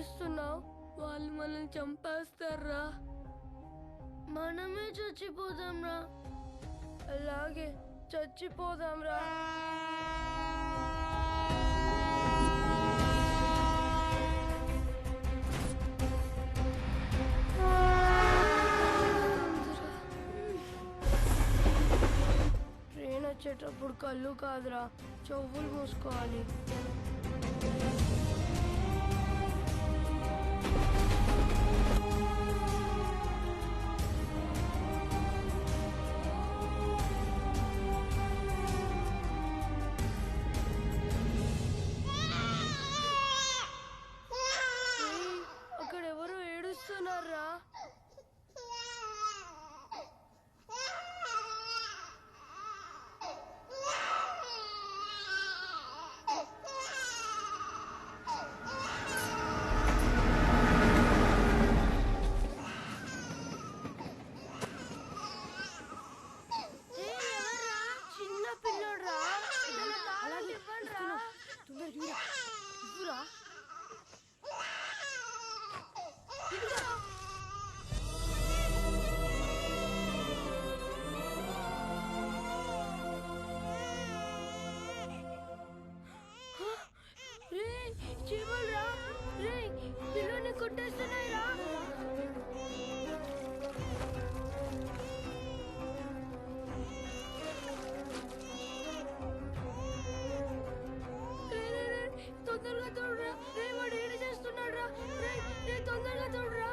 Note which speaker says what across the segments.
Speaker 1: ఏడుస్తున్నావు? వాళ్ళు మనల్ని చంపేస్తారా? మనమే చచ్చిపోదాంరా. అలాగే చచ్చిపోదాంరా. ట్రైన్ వచ్చేటప్పుడు కళ్ళు కాదురా, చెవులు మూసుకోవాలి. అక్కడ ఎవరో ఏడుస్తున్నారా? చిన్న పిల్లడ్రా. చీమల్రా, రే పిల్లని కొట్టేస్తున్నాయిరా. తొందరగా తోడురా, రే వాడు ఏడు చేస్తున్నాడు రా. రే తొందరగా తోడురా.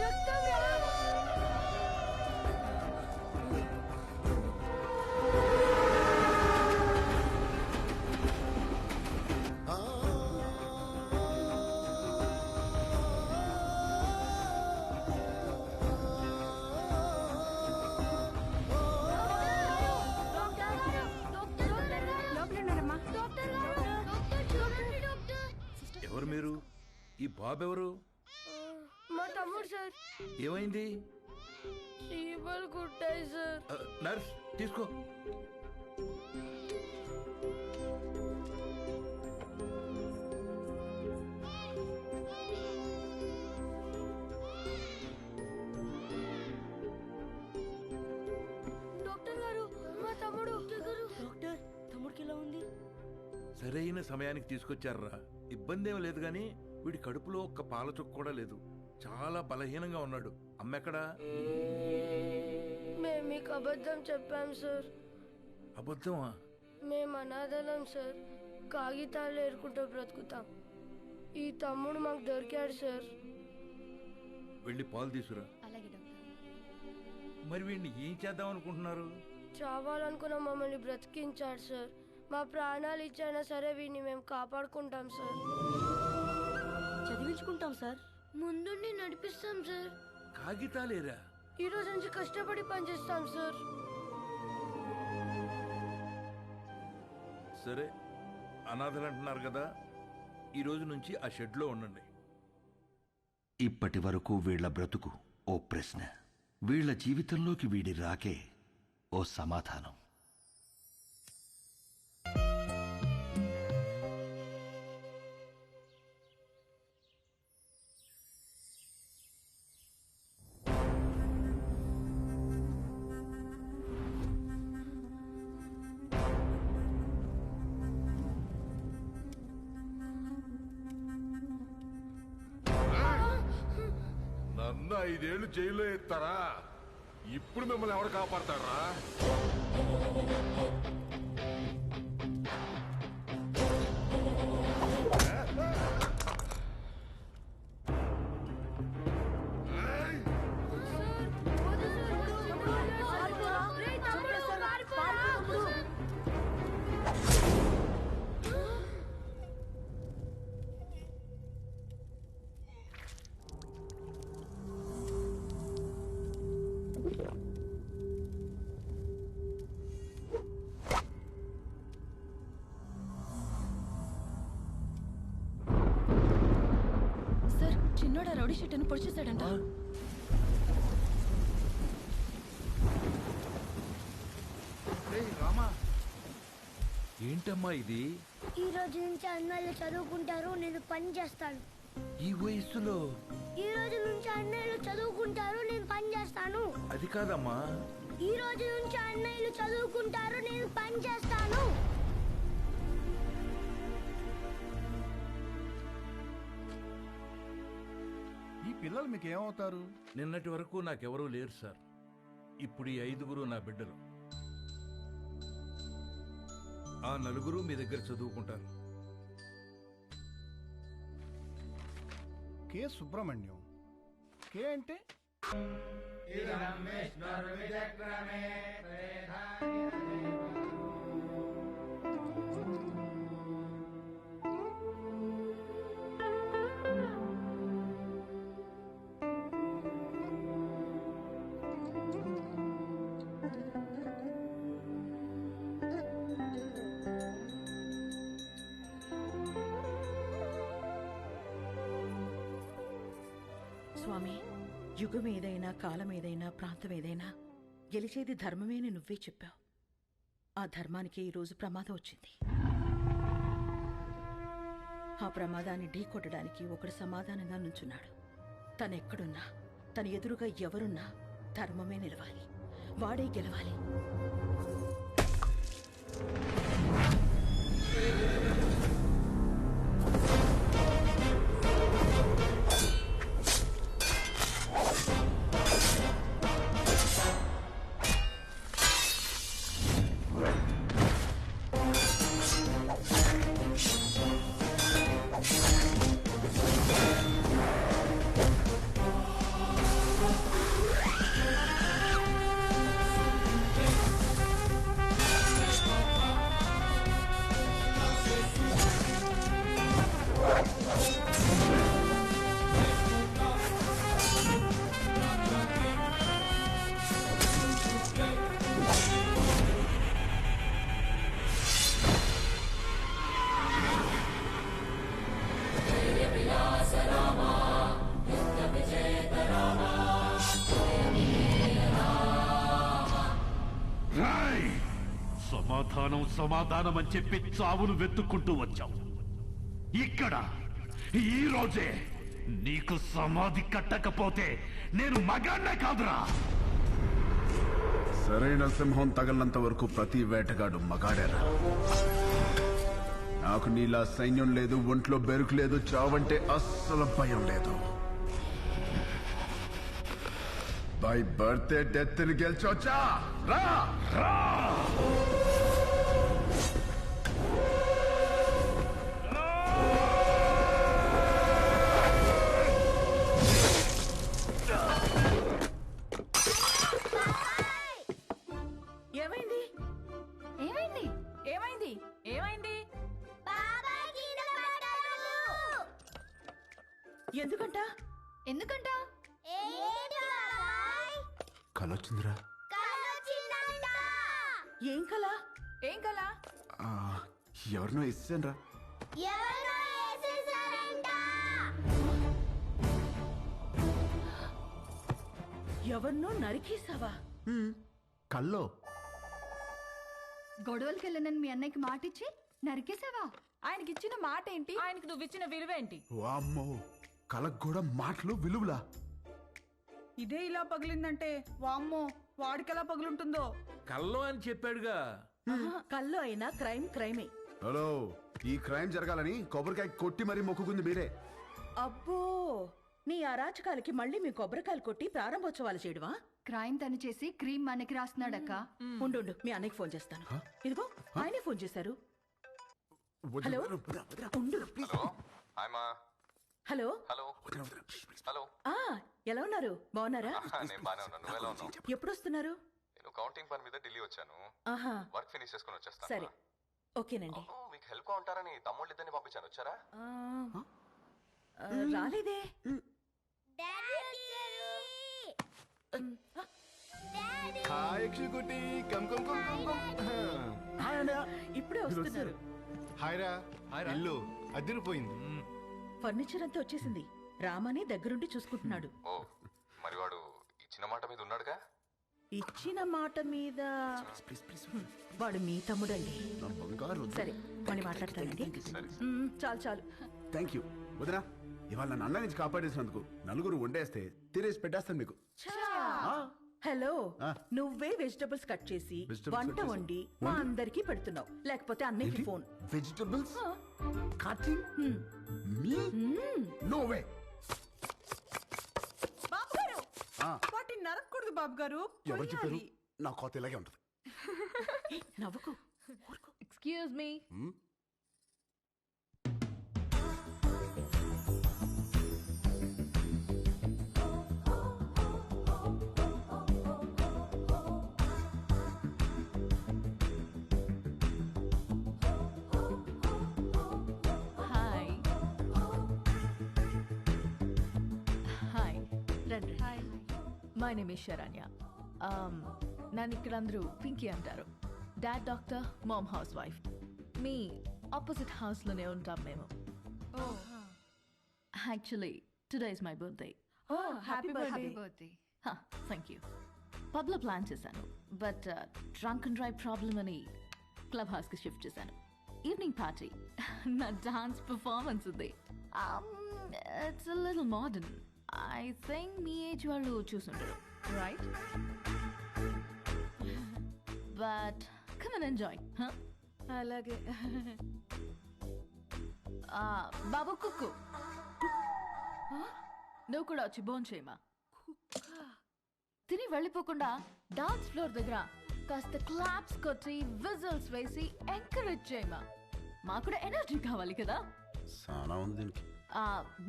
Speaker 1: రక్తం రా.
Speaker 2: ఎవరు మీరు? ఈ బాబు ఎవరు?
Speaker 1: మా తమ్ముడు సార్.
Speaker 2: ఏమైంది?
Speaker 1: చీమలు కుట్టాయి సార్.
Speaker 2: నర్స్ తీసుకో.
Speaker 1: డాక్టర్ గారు, మా తమ్ముడు. డాక్టర్, తమ్ముడికి ఎలా ఉంది?
Speaker 2: సరైన సమయానికి తీసుకొచ్చారా? ఇబ్బంది ఏం లేదు గాని వీడి కడుపులో ఒక్క పాల చుక్క కూడా లేదు. చాలా బలహీనంగా ఉన్నాడు. అమ్మెక్కడా?
Speaker 1: మేము మీకు అబద్ధం చెప్పాం సార్.
Speaker 2: అబద్ధమా?
Speaker 1: మేము అనాథలం సార్. కాగితాలు ఏరుకుంటూ బ్రతుకుతాం. ఈ తమ్ముడు మాకు దొరికాడు సార్.
Speaker 2: వెళ్ళి పాలు తీసురా. మరి వీడిని ఏం చేద్దాం అనుకుంటున్నారు?
Speaker 1: చావాలనుకున్న మమ్మల్ని బ్రతికించాడు సార్. మా ప్రాణాలు ఇచ్చైనా సరే వీడిని మేము కాపాడుకుంటాం సార్.
Speaker 3: చదివించుకుంటాం సార్.
Speaker 1: ముందుండి నడిపిస్తాం సార్.
Speaker 2: కాగితాలేరా?
Speaker 1: ఈ రోజు నుంచి కష్టపడి పనిచేస్తాం సార్.
Speaker 2: సరే, అనాథలు అంటున్నారు కదా, ఈ రోజు నుంచి ఆ షెడ్లో ఉండండి.
Speaker 4: ఇప్పటి వరకు వీళ్ల బ్రతుకు ఓ ప్రశ్న, వీళ్ల జీవితంలోకి వీడి రాకే ఓ సమాధానం.
Speaker 5: నన్ను 5 ఏళ్ళు జైల్లో ఎత్తారా? ఇప్పుడు మిమ్మల్ని ఎవరు కాపాడతారా?
Speaker 3: చిన్నోడా రౌడీ షీట్ను పొడిచేశాడంట.
Speaker 2: రామా, ఏంటమ్మా ఇది?
Speaker 1: ఈ రోజు నుంచి అన్నయ్యలు చదువుకుంటారు, నేను పని చేస్తాను.
Speaker 2: ఈ వయస్సులో?
Speaker 1: ఈ రోజు నుంచి అన్నయ్యలు చదువుకుంటారు, నేను పని చేస్తాను.
Speaker 2: అది కాదమ్మా.
Speaker 1: ఈ రోజు నుంచి అన్నయ్యలు చదువుకుంటారు, నేను పని చేస్తాను.
Speaker 6: ఈ పిల్లలు మీకు ఏమవుతారు?
Speaker 2: నిన్నటి వరకు నాకెవరూ లేరు సార్. ఇప్పుడు ఈ 5గురు నా బిడ్డలు. ఆ 4 మీ దగ్గర చదువుకుంటారు.
Speaker 6: కె సుబ్రహ్మణ్యం. కే అంటే
Speaker 7: స్వామి, యుగం ఏదైనా, కాలం ఏదైనా, ప్రాంతం ఏదైనా గెలిచేది ధర్మమే అని నువ్వే చెప్పావు. ఆ ధర్మానికి ఈరోజు ప్రమాదం వచ్చింది. ఆ ప్రమాదాన్ని ఢీకొట్టడానికి ఒకడు సమాధానంగా నుంచున్నాడు. తనెక్కడున్నా, తన ఎదురుగా ఎవరున్నా ధర్మమే నిలవాలి, వాడే గెలవాలి.
Speaker 8: సమాధానం సమాధానం అని చెప్పి చావును వెతుక్కుంటూ వచ్చావు. ఇక్కడ ఈ రోజే నీకు సమాధి కట్టకపోతే నేను మగాన్నే కాదురా.
Speaker 6: సరైన సింహం తగలనంత వరకు ప్రతి వేటగాడు మగాడేరా. నాకు నీలా సైన్యం లేదు, ఒంట్లో బెరుకు లేదు, చావంటే అస్సలు భయం లేదు. బై బర్త్డే డెత్ ని గెలిచొచ్చా రా రా.
Speaker 7: ఏమైంది?
Speaker 3: ఏమైంది? ఏమైంది? ఏమైంది?
Speaker 7: ఎందుకంట?
Speaker 3: ఎందుకంట?
Speaker 6: కలొచ్చిందిరా.
Speaker 7: ఏం కల?
Speaker 3: ఏం కల?
Speaker 6: ఎవరినో ఇచ్చానరా.
Speaker 7: ఎవరినో నరికేసావా?
Speaker 6: కల్లో
Speaker 3: గొడవలకి వెళ్ళనని మీ అన్నయ్యకి మాటిచ్చి నరికేసావా? ఆయనకి ఇచ్చిన మాట ఏంటి? ఆయనకి నువ్వు ఇచ్చిన విలువ ఏంటి?
Speaker 6: వామ్మో, కలకు కూడా మాటలు విలువలా.
Speaker 9: ఇదే ఇలా పగిలిందంటే వామ్మో, వాడికెలా పగులుంటుందో.
Speaker 2: కల్లో అని చెప్పాడుగా.
Speaker 7: కల్లో అయినా క్రైమ్ క్రైమే.
Speaker 6: హలో, ఈ క్రైమ్ జరగాలని కొబ్బరికాయ కొట్టి మరీ మొక్కుకుంది మీరే.
Speaker 7: అబ్బో, నీ అరాచకాలకి మళ్ళీ మీ కొబ్బరికాయలు కొట్టి ప్రారంభోత్సవాలు చేయడమా?
Speaker 3: క్రైమ్ తను చేసి క్రీమ్ మనకి రాస్తున్నాడక్క.
Speaker 7: ఉండు, మీ అన్నయ్యకి ఫోన్ చేస్తాను. ఇదిగో ఆయనే ఫోన్ చేశారు. హలో, ఉండు. హలో
Speaker 10: హలో,
Speaker 7: ఆ, ఎలా ఉన్నారు? బాగున్నారా?
Speaker 10: నేను బానే ఉన్నాను. నువ్వు ఎలా ఉన్నావు?
Speaker 7: ఎప్పుడు వస్తున్నారు?
Speaker 10: నేను కౌంటింగ్ పని మీద ఢిల్లీ వచ్చాను.
Speaker 7: ఆహా,
Speaker 10: వర్క్ ఫినిష్ చేసుకుని వచ్చేస్తాను.
Speaker 7: సరే, ఓకేనండి.
Speaker 10: మీకు హెల్ప్ గా ఉంటారని తమ్ముళ్ళు ఇద్దరిని పంపించాను. వచ్చారా?
Speaker 7: రాలేదే. ఇప్పుడే వస్తున్నారు.
Speaker 6: ఇల్లు అదిరిపోయింది.
Speaker 7: ఫర్నిచర్ అంతా వచ్చేసింది. రామని దగ్గరుండి చూసుకుంటున్నాడు.
Speaker 10: ఓ, మరి వాడు ఇచ్చిన మాట మీద ఉన్నాడుగా?
Speaker 7: ఇచ్చిన మాట మీద వాడు మీ తమ్ముడండి. సరే మళ్ళీ మాట్లాడతానండి. చాలు చాలు.
Speaker 6: థ్యాంక్ యూ వదినా. ఇవాళ నన్ను అన్న నుంచి కాపాడేసినందుకు నలుగురు వండేస్తే తినేసి పెట్టేస్తాను మీకు.
Speaker 7: హలో, నువ్వే వెజిటబుల్స్ కట్ చేసి వంట వండి మా అందరికి పెడుతున్నావు, లేకపోతే అన్నయ్యకి phone.
Speaker 6: Vegetables cutting me? No way.
Speaker 9: బాబు గారు వాటిని నరకూడదు బాబు గారు.
Speaker 6: ఎవరు చెప్పారు? నా కోత ఇలాగే ఉంటుంది.
Speaker 7: నవ్వుకు.
Speaker 3: Excuse me. హాయ్ హాయ్ రండి. Hi, my name is Sharanya. నన్ను ఇక్కడ అందరూ పింకీ అంటారు. Dad doctor, mom housewife. మీ ఆపోజిట్ హౌస్లోనే ఉంటాం మేము. Actually today is my birthday.
Speaker 9: Happy birthday.
Speaker 3: Thank you. పబ్లో ప్లాన్ చేశాను, but drunk and drive problem అని క్లబ్ హౌస్కి షిఫ్ట్ చేశాను. ఈవినింగ్ పార్టీ, నా డాన్స్ పర్ఫార్మెన్స్ ఉంది. It's a little modern. I think మీ ఏజ్ వాళ్ళు చూసుంటారు, right? But come and enjoy. అలాగే. బాబు కుక్కు, నువ్వు కూడా వచ్చి బోన్ చేయమా. తిని వెళ్ళిపోకుండా డాన్స్ ఫ్లోర్ దగ్గర కాస్త క్లాప్స్ కొట్టి విజిల్స్ వేసి ఎంకరేజ్ చేయమా. మాకు కూడా ఎనర్జీ కావాలి కదా.
Speaker 6: సానా ఉంది దీనికి.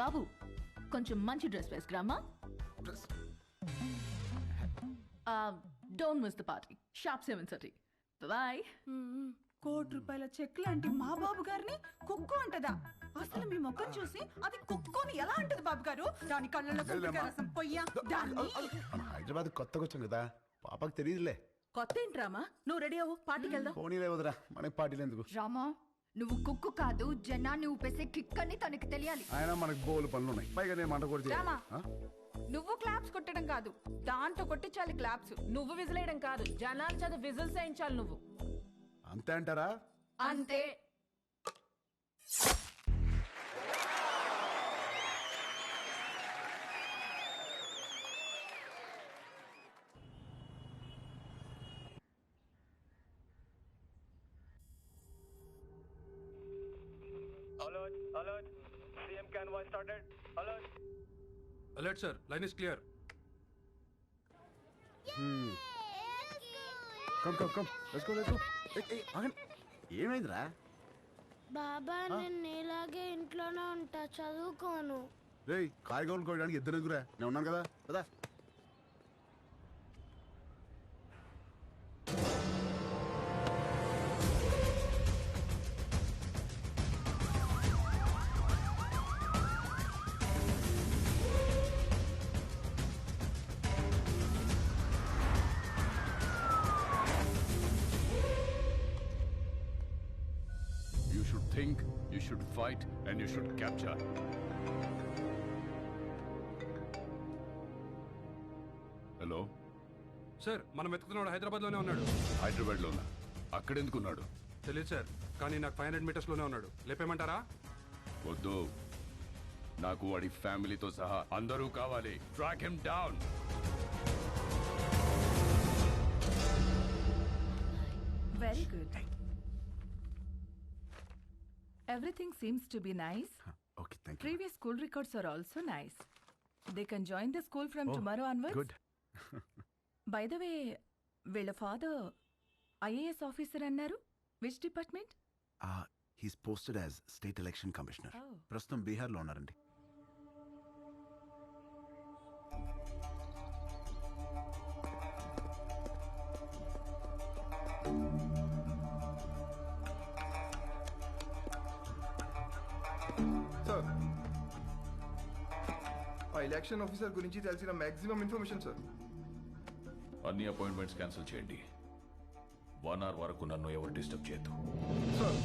Speaker 3: బాబు కొంచెం మంచి డ్రెస్ వేసుకురామా. Don't miss the party. Sharp 7:30. Bye.
Speaker 9: ₹1,00,00,000 cheque లాంటి మా బాబు గారిని కుక్కు అంటదా? అసలు మీ ముఖం చూసి అది కుక్కుని ఎలా అంటది బాబు గారు? దాని కళ్ళలో కొబ్బరికాయ రసం పొయ్యా.
Speaker 6: మనం హైదరాబాద్ కొత్తగా వచ్చాం కదా, పాపకు తెలియదులే.
Speaker 7: కొత్త ఏంట్రామా? నువ్వు రెడీ అవ్వు, పార్టీకి వెళ్దాం.
Speaker 6: పోనీలే వదరా, మనకి పార్టీలు ఎందుకు?
Speaker 11: రామా, నువ్వు కుక్కు కాదు, జనాన్ని ఊపేసే కిక్ అని తనకి తెలియాలి.
Speaker 6: ఆయన మనకు బోలు పనులు ఉన్నాయి, పైగా నేను మంట కూడా
Speaker 9: రామా, నువ్వు క్లాప్స్ కొట్టడం కాదు, దాంతో కొట్టించాలి క్లాప్స్. నువ్వు విజిలేయడం కాదు, జనాలు చదువు విజిల్స్ వేయించాలి నువ్వు.
Speaker 6: అంతే అంటారా?
Speaker 11: అంతే.
Speaker 12: Alert, alert. CM convoy started. Alert.
Speaker 13: Alert, sir. Line is clear.
Speaker 6: Come. Let's go. Hey, ఏమైందిరా?
Speaker 1: బాబా, నేను ఇలాగే ఇంట్లోనే ఉంటా, చదువుకోను.
Speaker 6: రేయ్, కాయగూరలు కోయడానికి ఇద్దరు ఎదుగురా, నేను ఉన్నాను కదా కదా.
Speaker 5: You should think, you should fight, and you should capture. Hello
Speaker 13: sir, మనం వెతుకుతున్నాడు హైదరాబాద్లోనే ఉన్నాడు.
Speaker 5: హైదరాబాద్లో ఉన్నా, అక్కడెందుకున్నాడు?
Speaker 13: తెలియదు సార్, కానీ నాకు 500 మీటర్స్లోనే ఉన్నాడు. లేపేమంటారా?
Speaker 5: వద్దు, నాకు వాడి ఫ్యామిలీతో సహా అందరూ కావాలి. Track him down.
Speaker 14: Very good. Everything seems to be nice.
Speaker 6: Okay, thank you.
Speaker 14: Previous school records are also nice. They can join the school from tomorrow onwards.
Speaker 6: Good.
Speaker 14: By the way, వీళ్ళ father IAS officer అన్నారు. Which department?
Speaker 6: He's posted as State Election Commissioner. ప్రస్తుతం బీహార్లో ఉన్నారండి.
Speaker 15: Sir, ఆ election officer గురించి తెలిసిన maximum information sir.
Speaker 8: అన్ని appointments cancel చేయండి. 1 hour వరకు నన్ను ఎవరు డిస్టర్బ్ చేయొద్దు.
Speaker 15: సార్,